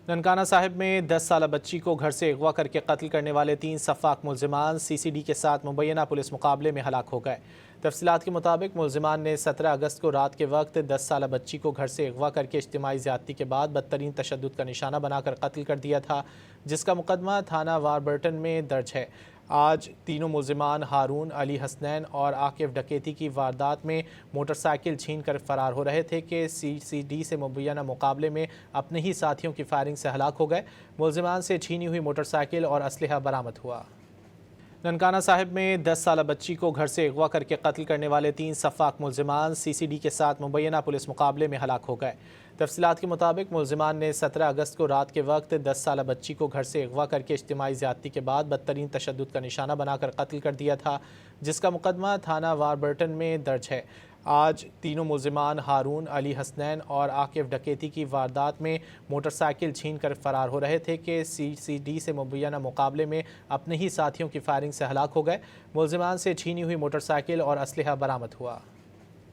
ننکانہ صاحب میں 10 سالہ بچی کو گھر سے اغوا کر کے قتل کرنے والے 3 سفاک ملزمان سی سی ڈی کے ساتھ مبینہ پولیس مقابلے میں ہلاک ہو گئے۔ تفصیلات کے مطابق ملزمان نے 17 اگست کو رات کے وقت 10 سالہ بچی کو گھر سے اغوا کر کے اجتماعی زیادتی کے بعد بدترین تشدد کا نشانہ بنا کر قتل کر دیا تھا، جس کا مقدمہ تھانہ واربرٹن میں درج ہے۔ آج تینوں ملزمان ہارون، علی حسنین اور عاقب ڈکیتی کی واردات میں موٹر سائیکل چھین کر فرار ہو رہے تھے کہ سی سی ڈی سے مبینہ مقابلے میں اپنے ہی ساتھیوں کی فائرنگ سے ہلاک ہو گئے۔ ملزمان سے چھینی ہوئی موٹر سائیکل اور اسلحہ برآمد ہوا۔ ننکانہ صاحب میں 10 سالہ بچی کو گھر سے اغوا کر کے قتل کرنے والے 3 سفاک ملزمان سی سی ڈی کے ساتھ مبینہ پولیس مقابلے میں ہلاک ہو گئے۔ تفصیلات کے مطابق ملزمان نے 17 اگست کو رات کے وقت 10 سالہ بچی کو گھر سے اغوا کر کے اجتماعی زیادتی کے بعد بدترین تشدد کا نشانہ بنا کر قتل کر دیا تھا، جس کا مقدمہ تھانہ واربرٹن میں درج ہے۔ آج تینوں ملزمان ہارون، علی حسنین اور عاقب ڈکیتی کی واردات میں موٹر سائیکل چھین کر فرار ہو رہے تھے کہ سی سی ڈی سے مبینہ مقابلے میں اپنے ہی ساتھیوں کی فائرنگ سے ہلاک ہو گئے۔ ملزمان سے چھینی ہوئی موٹر سائیکل اور اسلحہ برآمد ہوا۔